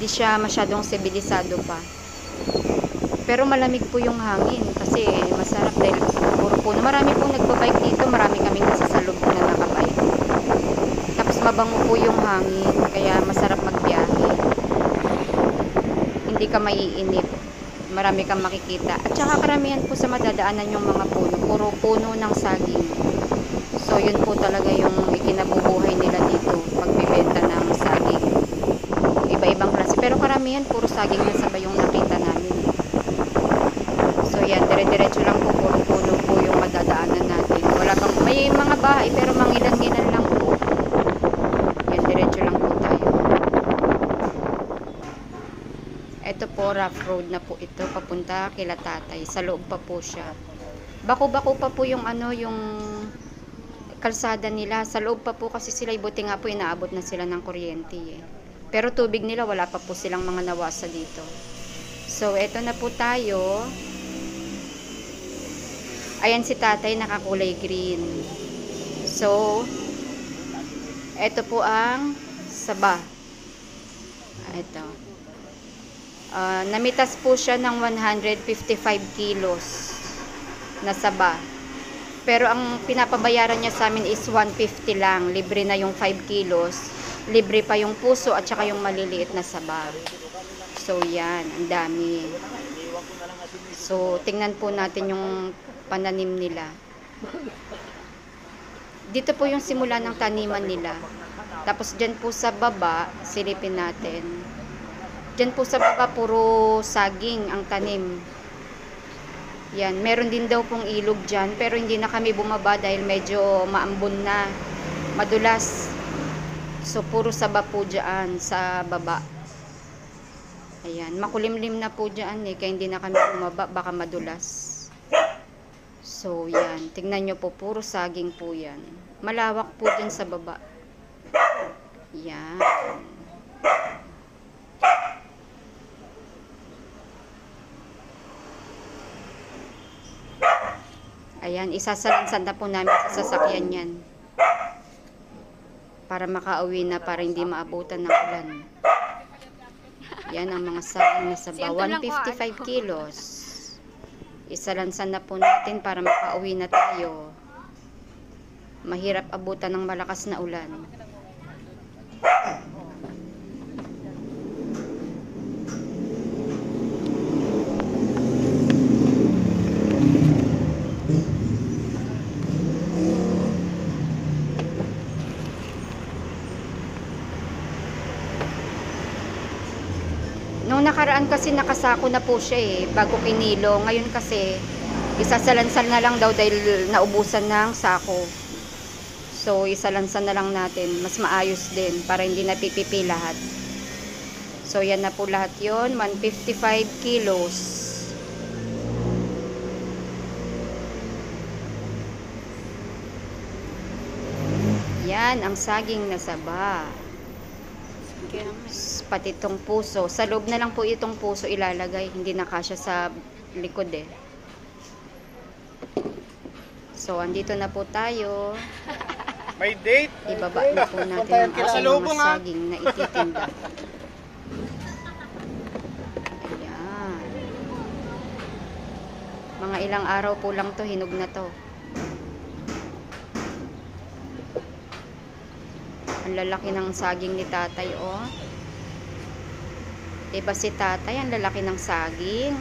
siya masyadong sibilisado pa. Pero malamig po yung hangin kasi masarap dahil puro puno. Marami pong nagbabike dito, marami kaming nasa loob na nakabike. Tapos mabango po yung hangin, kaya masarap magbiyahe. Hindi ka maiinip, marami kang makikita. At saka karamihan po sa madadaanan yung mga puno, puro puno ng saging. So yun po talaga yung ikinabubuhay nila dito, pagbibenta ng saging. Iba-ibang klase, pero karamihan puro saging na sabay yung nakita namin. So yan, dire-diretso lang po, puro puno po yung madadaanan natin. Wala pang, may mga bahay pero mangilan-ngilan lang po. Yan, diretso lang po tayo. Ito po, rough road na po ito, papunta kila tatay. Sa loob pa po siya. Bako-bako pa po yung ano, yung kalsada nila. Sa loob pa po kasi sila, buti nga po inaabot na sila ng kuryente eh. Pero tubig nila, wala pa po silang mga nawasa dito. So, eto na po tayo. Ayan si tatay, nakakulay green. So, eto po ang saba. Ito. Namitas po siya ng 155 kilos na saba. Pero ang pinapabayaran niya sa amin is 150 lang. Libre na yung 5 kilos. Libre pa yung puso at saka yung maliliit na saba. So, yan. Ang dami. So, tingnan po natin yung pananim nila. Dito po yung simula ng taniman nila. Tapos, dyan po sa baba, silipin natin. Dyan po sa baba, puro saging ang tanim. Yan, meron din daw pong ilog dyan, pero hindi na kami bumaba dahil medyo maambon na, madulas. So, puro saba po dyan sa baba. Ayan, makulimlim na po dyan eh, kaya hindi na kami bumaba, baka madulas. So, yan, tingnan nyo po, puro saging po yan. Malawak po dyan sa baba. Yan. Ayan, isasalansan na po namin sa sasakyan yan. Para makauwi na, para hindi maabutan ng ulan. Yan ang mga saging na saba. 155 kilos. Isalansan na po natin para makauwi na tayo. Mahirap abutan ng malakas na ulan. Nung nakaraan kasi nakasako na po siya eh, bago kinilo. Ngayon kasi, isasalansan na lang daw dahil naubusan ng sako. So, isalansan na lang natin. Mas maayos din para hindi napipipi lahat. So, yan na po lahat yon, 155 kilos. Yan ang saging na saba. Pati itong puso. Sa loob na lang po itong puso ilalagay. Hindi na kasya sa likod eh. So, andito na po tayo. May date. Ibaba na po natin ang ating mga saging na ititinda. Ayan. Mga ilang araw po lang to, hinog na to. Ang lalaki ng saging ni tatay, oh. Diba si tatay, ang lalaki ng saging.